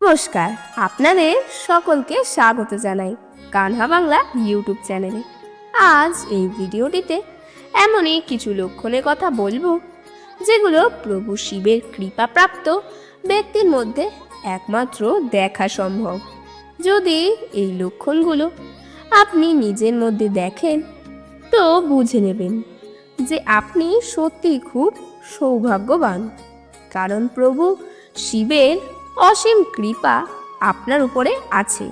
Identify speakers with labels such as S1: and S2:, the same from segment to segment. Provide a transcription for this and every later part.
S1: নমস্কার, আপনাদের সকলকে স্বাগত জানাই কানহা বাংলা ইউটিউব চ্যানেলে। আজ এই ভিডিওটিতে এমনই কিছু লক্ষণের কথা বলবো যেগুলো প্রভু শিবের কৃপাপ্রাপ্ত ব্যক্তির মধ্যে একমাত্র দেখা সম্ভব। যদি এই লক্ষণগুলো আপনি নিজের মধ্যে দেখেন তো বুঝে নেবেন যে আপনি সত্যি খুব সৌভাগ্যবান, কারণ প্রভু শিবের অসীম কৃপা আপনার উপরে আছে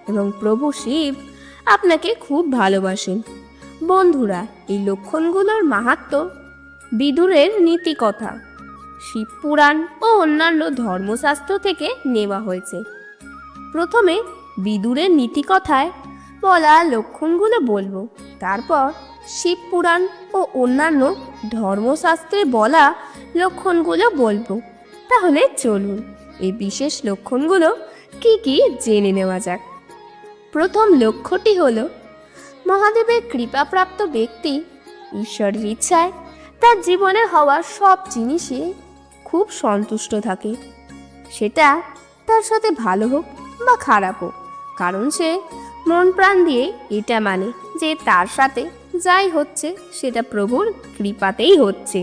S1: এবং প্রভু শিব আপনাকে খুব ভালোবাসেন। বন্ধুরা, এই লক্ষণগুলোর মাহাত্ম্য বিদুরের নীতিকথা, শিব পুরাণ ও অন্যান্য ধর্মশাস্ত্র থেকে নেওয়া হয়েছে। প্রথমে বিদুরের নীতিকথায় বলা লক্ষণগুলো বলবো, তারপর শিব পুরাণ ও অন্যান্য ধর্মশাস্ত্রে বলা লক্ষণগুলো বলবো। তাহলে চলুন এই বিশেষ লক্ষণগুলো কি কি জেনে নেওয়া যাক। প্রথম লক্ষ্যটি হলো, মহাদেবের কৃপাপ্রাপ্ত ব্যক্তি ঈশ্বরের ইচ্ছায় তার জীবনে হওয়া সব জিনিসে খুব সন্তুষ্ট থাকে, সেটা তার সাথে ভালো হোক বা খারাপ হোক, কারণ সে মন প্রাণ দিয়ে এটা মানে যে তার সাথে যাই হচ্ছে সেটা প্রভুর কৃপাতেই হচ্ছে।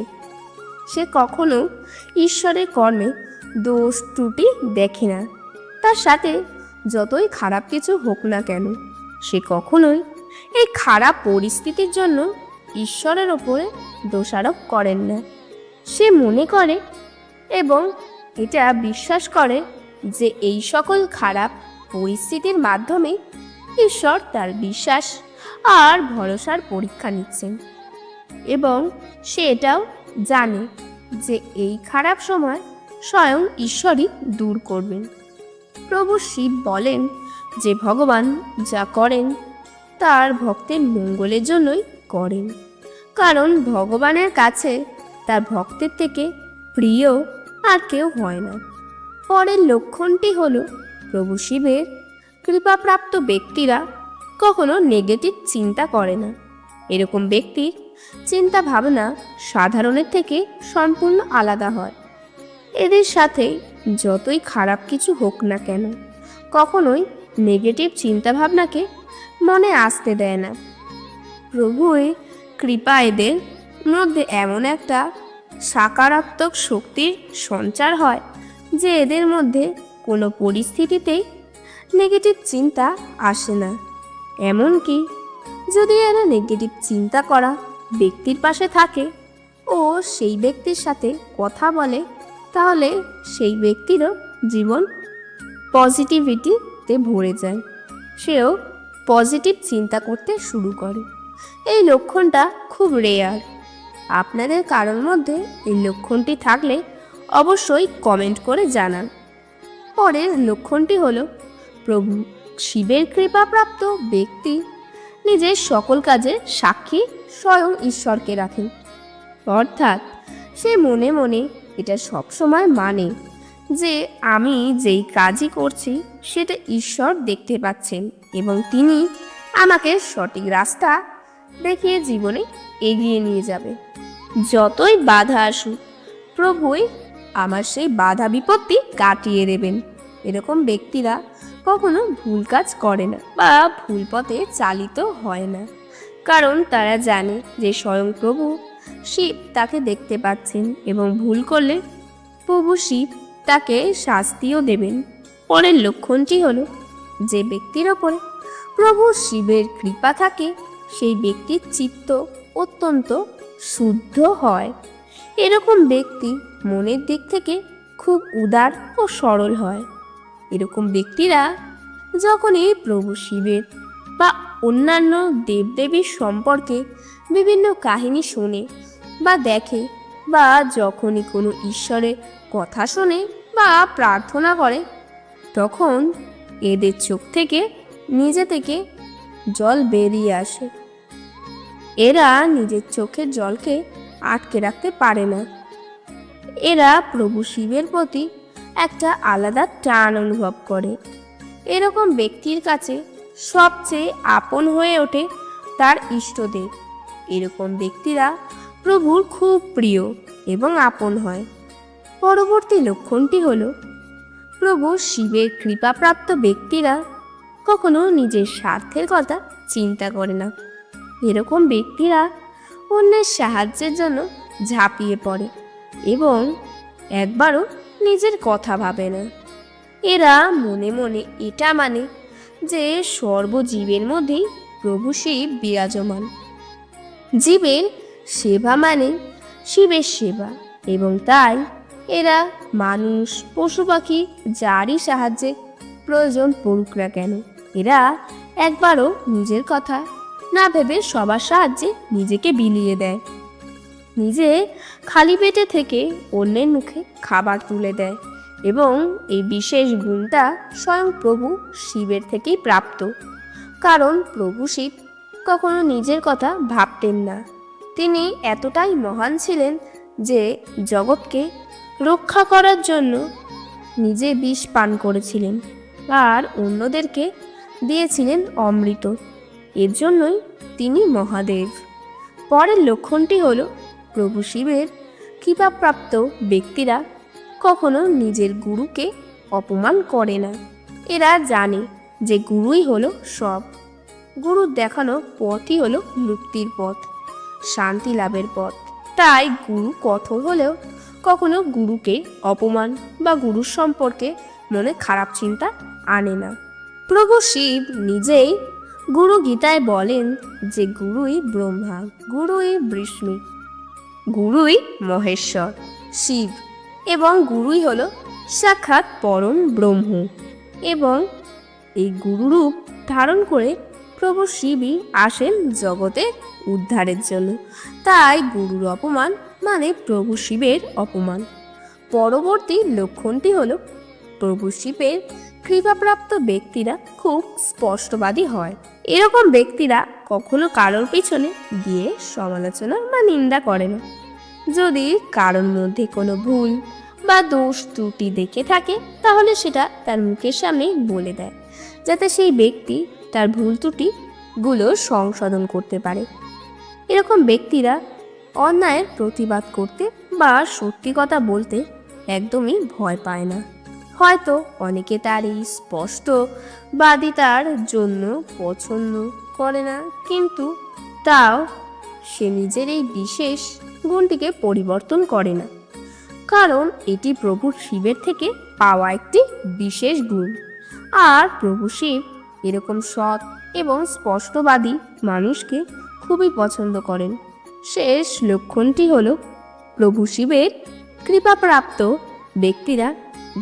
S1: সে কখনো ঈশ্বরের কর্মে দোষ ত্রুটি দেখে না। তার সাথে যতই খারাপ কিছু হোক না কেন, সে কখনোই এই খারাপ পরিস্থিতির জন্য ঈশ্বরের ওপরে দোষারোপ করেন না। সে মনে করে এবং এটা বিশ্বাস করে যে এই সকল খারাপ পরিস্থিতির মাধ্যমে ঈশ্বর তার বিশ্বাস আর ভরসার পরীক্ষা নিচ্ছেন, এবং সে এটাও জানে যে এই খারাপ সময় স্বয়ং ঈশ্বরই দূর করবেন। প্রভু শিব বলেন যে ভগবান যা করেন তার ভক্তের মঙ্গলের জন্যই করেন, কারণ ভগবানের কাছে তার ভক্তের থেকে প্রিয় আর কেউ হয় না। পরের লক্ষণটি হলো, প্রভু শিবের কৃপাপ্রাপ্ত ব্যক্তিরা কখনো নেগেটিভ চিন্তা করে না। এরকম ব্যক্তির চিন্তা ভাবনা সাধারণের থেকে সম্পূর্ণ আলাদা হয়। এদের সাথে যতই খারাপ কিছু হোক না কেন, কখনোই নেগেটিভ চিন্তাভাবনাকে মনে আসতে দেয় না। প্রভুর কৃপা এদের মধ্যে এমন একটা সকারাত্মক শক্তির সঞ্চার হয় যে এদের মধ্যে কোনো পরিস্থিতিতেই নেগেটিভ চিন্তা আসে না। এমনকি যদি এরা নেগেটিভ চিন্তা করা ব্যক্তির পাশে থাকে ও সেই ব্যক্তির সাথে কথা বলে, তাহলে সেই ব্যক্তিরও জীবন পজিটিভিটিতে ভরে যায়, সেও পজিটিভ চিন্তা করতে শুরু করে। এই লক্ষণটা খুব রেয়ার। আপনাদের কারোর মধ্যে এই লক্ষণটি থাকলে অবশ্যই কমেন্ট করে জানান। পরের লক্ষণটি হলো, প্রভু শিবের কৃপাপ্রাপ্ত ব্যক্তি নিজের সকল কাজে সাক্ষী স্বয়ং ঈশ্বরকে রাখেন, অর্থাৎ সে মনে মনে এটা সবসময় মানে যে আমি যেই কাজই করছি সেটা ঈশ্বর দেখতে পাচ্ছেন এবং তিনি আমাকে সঠিক রাস্তা দেখিয়ে জীবনে এগিয়ে নিয়ে যাবে। যতই বাধা আসুক, প্রভুই আমার সেই বাধা বিপত্তি কাটিয়ে দেবেন। এরকম ব্যক্তিরা কখনো ভুল কাজ করে না বা ভুল পথে চালিত হয় না, কারণ তারা জানে যে স্বয়ং প্রভু শিব তাকে দেখতে পাচ্ছেন এবং ভুল করলে প্রভু শিব তাকে শাস্তিও দেবেন। পরের লক্ষণটি হলো, যে ব্যক্তির ওপরে প্রভু শিবের কৃপা থাকে সেই ব্যক্তির চিত্ত অত্যন্ত শুদ্ধ হয়। এরকম ব্যক্তি মনের দিক থেকে খুব উদার ও সরল হয়। এরকম ব্যক্তিরা যখনই প্রভু শিবের বা অন্যান্য দেবদেবীর সম্পর্কে বিভিন্ন কাহিনী শোনে বা দেখে, বা যখনই কোনো ঈশ্বরের কথা শোনে বা প্রার্থনা করে, তখন এদের চোখ থেকে নিজে থেকে জল বেরিয়ে আসে। এরা নিজের চোখের জলকে আটকে রাখতে পারে না। এরা প্রভু শিবের প্রতি একটা আলাদা টান অনুভব করে। এরকম ব্যক্তির কাছে সবচেয়ে আপন হয়ে ওঠে তার ইষ্টদেব। এরকম ব্যক্তিরা প্রভুর খুব প্রিয় এবং আপন হয়। পরবর্তী লক্ষণটি হলো, প্রভু শিবের কৃপাপ্রাপ্ত ব্যক্তিরা কখনো নিজের স্বার্থের কথা চিন্তা করে না। এরকম ব্যক্তিরা অন্যের সাহায্যের জন্য ঝাঁপিয়ে পড়ে এবং একবারও নিজের কথা ভাবে না। এরা মনে মনে এটা মানে যে সর্বজীবের মধ্যেই প্রভু শিব বিরাজমান। জীবের সেবা মানে শিবের সেবা, এবং তাই এরা মানুষ, পশু পাখি যারই সাহায্যে প্রয়োজন পড়ুক না কেন, এরা একবারও নিজের কথা না ভেবে সবার সাহায্যে নিজেকে বিলিয়ে দেয়। নিজে খালি পেটে থেকে অন্যের মুখে খাবার তুলে দেয়, এবং এই বিশেষ গুণটা স্বয়ং প্রভু শিবের থেকেই প্রাপ্ত। কারণ প্রভু শিব কখনো নিজের কথা ভাবতেন না। তিনি এতটাই মহান ছিলেন যে জগৎকে রক্ষা করার জন্য নিজে বিষ পান করেছিলেন আর অন্যদেরকে দিয়েছিলেন অমৃত। এর জন্যই তিনি মহাদেব। পরের লক্ষণটি হল প্রভু শিবের কৃপাপ্রাপ্ত ব্যক্তিরা কখনো নিজের গুরুকে অপমান করে না। এরা জানে যে গুরুই হলো সব। গুরুর দেখানো পথই হলো মুক্তির পথ, শান্তি লাভের পথ। তাই গুরু কঠোর হলেও কখনো গুরুকে অপমান বা গুরুর সম্পর্কে মনে খারাপ চিন্তা আনে না। প্রভু শিব নিজেই গুরু গীতায় বলেন যে গুরুই ব্রহ্মা, গুরুই বিষ্ণু, গুরুই মহেশ্বর শিব, এবং গুরুই হলো সাক্ষাৎ পরম ব্রহ্ম। এবং এই গুরুরূপ ধারণ করে প্রভু শিবই আসেন জগতে উদ্ধারের জন্য। তাই গুরুর অপমান মানে প্রভু শিবের অপমান। পরবর্তী লক্ষণটি হলো প্রভু শিবের কৃপাপ্রাপ্ত ব্যক্তিরা খুব স্পষ্টবাদী হয়। এরকম ব্যক্তিরা কখনো কারোর পিছনে গিয়ে সমালোচনা বা নিন্দা করে না। যদি কারোর মধ্যে কোনো ভুল বা দোষ ত্রুটি দেখে থাকে তাহলে সেটা তার মুখের সামনেই বলে দেয়, যাতে সেই ব্যক্তি তার ভুল ত্রুটিগুলো সংশোধন করতে পারে। এরকম ব্যক্তিরা অন্যায়ের প্রতিবাদ করতে বা সত্যি কথা বলতে একদমই ভয় পায় না। হয়তো অনেকে তার এই স্পষ্টবাদিতার জন্য পছন্দ করে না, কিন্তু তাও সে নিজের এই বিশেষ গুণটিকে পরিবর্তন করে না, কারণ এটি প্রভু শিবের থেকে পাওয়া একটি বিশেষ গুণ। আর প্রভু শিব এরকম সৎ এবং স্পষ্টবাদী মানুষকে খুবই পছন্দ করেন। শেষ লক্ষণটি হল প্রভু শিবের কৃপাপ্রাপ্ত ব্যক্তিরা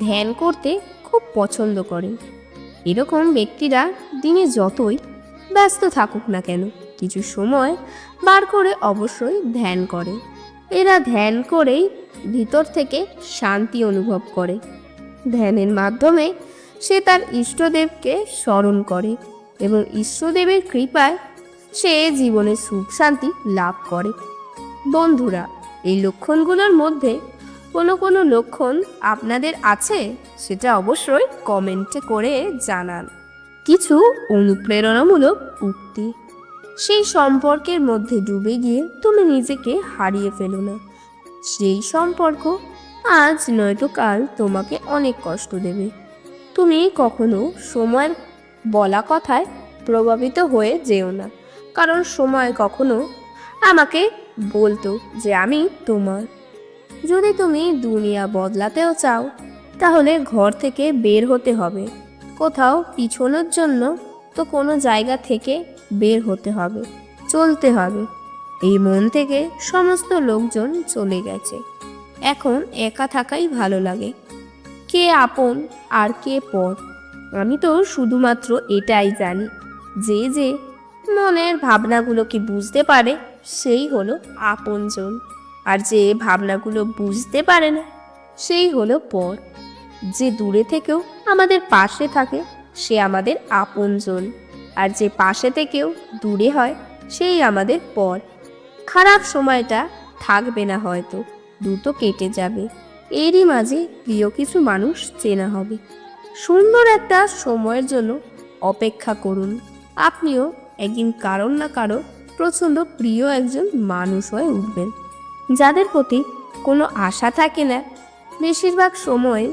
S1: ধ্যান করতে খুব পছন্দ করেন। এরকম ব্যক্তিরা দিনে যতই ব্যস্ত থাকুক না কেন কিছু সময় বার করে অবশ্যই ধ্যান করে। এরা ধ্যান করেই ভিতর থেকে শান্তি অনুভব করে। ধ্যানের মাধ্যমে সে তার ইষ্টদেবকে স্মরণ করে এবং ইষ্টদেবের কৃপায় সে জীবনে সুখ শান্তি লাভ করে। বন্ধুরা, এই লক্ষণগুলোর মধ্যে কোনো লক্ষণ আপনাদের আছে সেটা অবশ্যই কমেন্টে করে জানান। কিছু অনুপ্রেরণামূলক উক্তি। সেই সম্পর্কের মধ্যে ডুবে গিয়ে তুমি নিজেকে হারিয়ে ফেলো না। সেই সম্পর্ক আজ নয়তো কাল তোমাকে অনেক কষ্ট দেবে। তুমি কখনো সময়ের বলা কথায় প্রভাবিত হয়ে যেও না, কারণ সময় কখনো আমাকে বলতো যে আমি তোমার। যদি তুমি দুনিয়া বদলাতেও চাও তাহলে ঘর থেকে বের হতে হবে। কোথাও পিছনোর জন্য তো কোনো জায়গা থেকে বের হতে হবে, চলতে হবে। এই মন থেকে সমস্ত লোকজন চলে গেছে, এখন একা থাকাই ভালো লাগে। কে আপন আর কে পর আমি তো শুধুমাত্র এটাই জানি, যে মনের ভাবনাগুলোকে বুঝতে পারে সেই হলো আপনজন, আর যে ভাবনাগুলো বুঝতে পারে না সেই হলো পর। যে দূরে থেকেও আমাদের পাশে থাকে সে আমাদের আপনজন, আর যে পাশে থেকেও দূরে হয় সেই আমাদের পর। খারাপ সময়টা থাকবে না, হয়তো দ্রুত কেটে যাবে। এরই মাঝে প্রিয় কিছু মানুষ চেনা হবে। সুন্দর একটা সময়ের জন্য অপেক্ষা করুন। আপনিও একদিন কারোর না কারো প্রচণ্ড প্রিয় একজন মানুষ হয়ে উঠবেন। যাদের প্রতি কোনো আশা থাকে না বেশিরভাগ সময়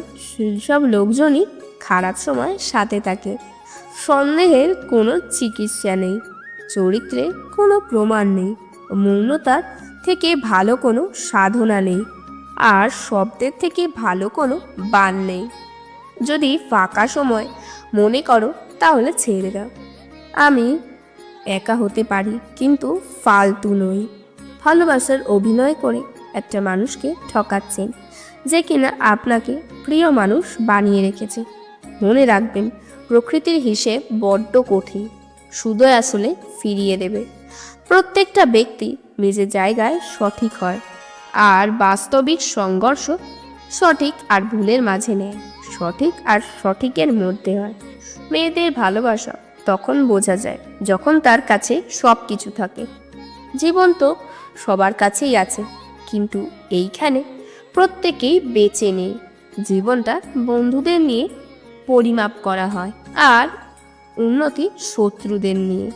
S1: সব লোকজনই খারাপ সময় সাথে থাকে। সন্দেহের কোনো চিকিৎসা নেই, চরিত্রে কোনো প্রমাণ নেই, মৌনতার থেকে ভালো কোনো সাধনা নেই, আর শব্দের থেকে ভালো কোনো বান নেই। যদি ফাঁকা সময় মনে করো তাহলে ছেড়ে দাও। আমি একা হতে পারি কিন্তু ফালতু নই। ভালোবাসার অভিনয় করে একটা মানুষকে ঠকাচ্ছেন যে কিনা আপনাকে প্রিয় মানুষ বানিয়ে রেখেছে। মনে রাখবেন, প্রকৃতির হিসেব বড্ড কঠিন, শুধু আসলে ফিরিয়ে দেবে। প্রত্যেকটা ব্যক্তি নিজের জায়গায় সঠিক হয়, আর বাস্তবিক সংঘর্ষ সঠিক আর ভুলের মাঝে নেই, সঠিক আর সঠিকের মধ্যে হয়। মেয়েদের ভালোবাসা তখন বোঝা যায় যখন তার কাছে সব কিছু থাকে। জীবন তো সবার কাছেই আছে, কিন্তু এইখানে প্রত্যেকেই বেঁচে নেই। জীবনটা বন্ধুদের নিয়ে পরিমাপ করা হয়, আর উন্নতি শত্রুদের নিয়ে।